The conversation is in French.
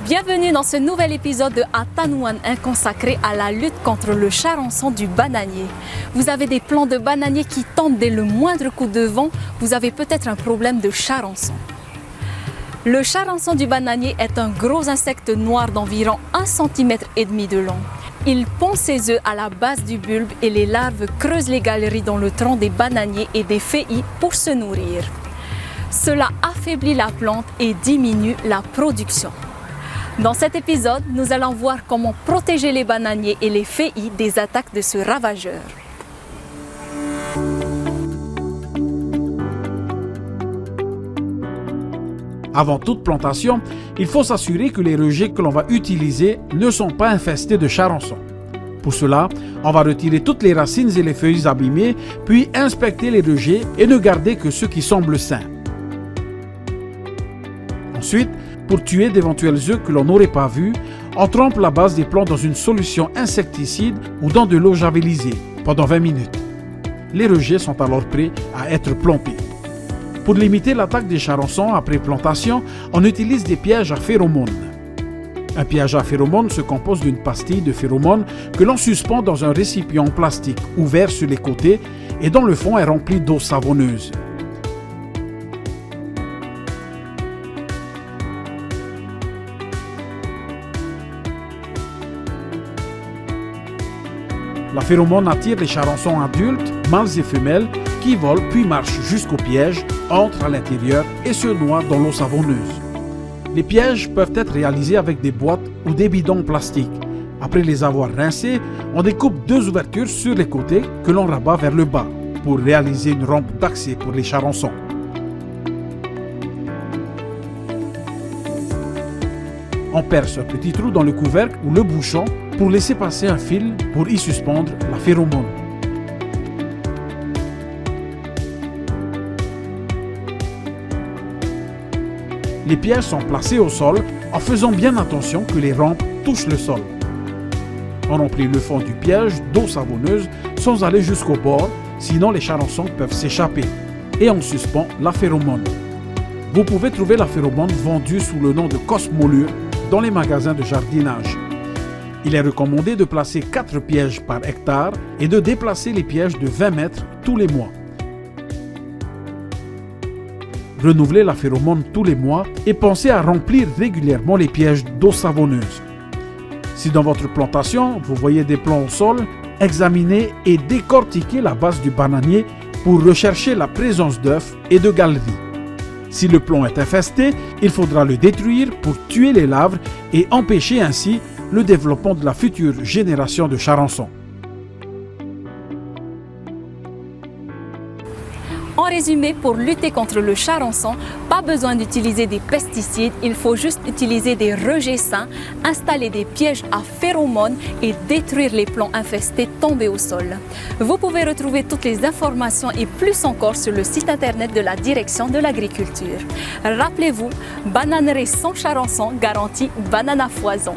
Bienvenue dans ce nouvel épisode de Atanouan, consacré à la lutte contre le charançon du bananier. Vous avez des plants de bananier qui tombent dès le moindre coup de vent, vous avez peut-être un problème de charançon. Le charançon du bananier est un gros insecte noir d'environ 1,5 cm de long. Il pond ses œufs à la base du bulbe et les larves creusent les galeries dans le tronc des bananiers et des feuilles pour se nourrir. Cela affaiblit la plante et diminue la production. Dans cet épisode, nous allons voir comment protéger les bananiers et les feuilles des attaques de ce ravageur. Avant toute plantation, il faut s'assurer que les rejets que l'on va utiliser ne sont pas infestés de charançon. Pour cela, on va retirer toutes les racines et les feuilles abîmées, puis inspecter les rejets et ne garder que ceux qui semblent sains. Ensuite, pour tuer d'éventuels œufs que l'on n'aurait pas vus, on trempe la base des plants dans une solution insecticide ou dans de l'eau javelisée pendant 20 minutes. Les rejets sont alors prêts à être plantés. Pour limiter l'attaque des charançons après plantation, on utilise des pièges à phéromones. Un piège à phéromones se compose d'une pastille de phéromones que l'on suspend dans un récipient en plastique ouvert sur les côtés et dont le fond est rempli d'eau savonneuse. La phéromone attire les charançons adultes, mâles et femelles, qui volent puis marchent jusqu'au piège, entrent à l'intérieur et se noient dans l'eau savonneuse. Les pièges peuvent être réalisés avec des boîtes ou des bidons plastiques. Après les avoir rincés, on découpe 2 ouvertures sur les côtés que l'on rabat vers le bas pour réaliser une rampe d'accès pour les charançons. On perce un petit trou dans le couvercle ou le bouchon pour laisser passer un fil pour y suspendre la phéromone. Les pièges sont placés au sol en faisant bien attention que les rampes touchent le sol. On remplit le fond du piège d'eau savonneuse sans aller jusqu'au bord, sinon les charançons peuvent s'échapper. Et on suspend la phéromone. Vous pouvez trouver la phéromone vendue sous le nom de Cosmolure dans les magasins de jardinage. Il est recommandé de placer 4 pièges par hectare et de déplacer les pièges de 20 mètres tous les mois. Renouvelez la phéromone tous les mois et pensez à remplir régulièrement les pièges d'eau savonneuse. Si dans votre plantation, vous voyez des plants au sol, examinez et décortiquez la base du bananier pour rechercher la présence d'œufs et de galeries. Si le plant est infesté, il faudra le détruire pour tuer les larves et empêcher ainsi le développement de la future génération de charançons. En résumé, pour lutter contre le charançon, pas besoin d'utiliser des pesticides, il faut juste utiliser des rejets sains, installer des pièges à phéromones et détruire les plants infestés tombés au sol. Vous pouvez retrouver toutes les informations et plus encore sur le site internet de la Direction de l'Agriculture. Rappelez-vous, bananerie sans charançon garantit banane à foison.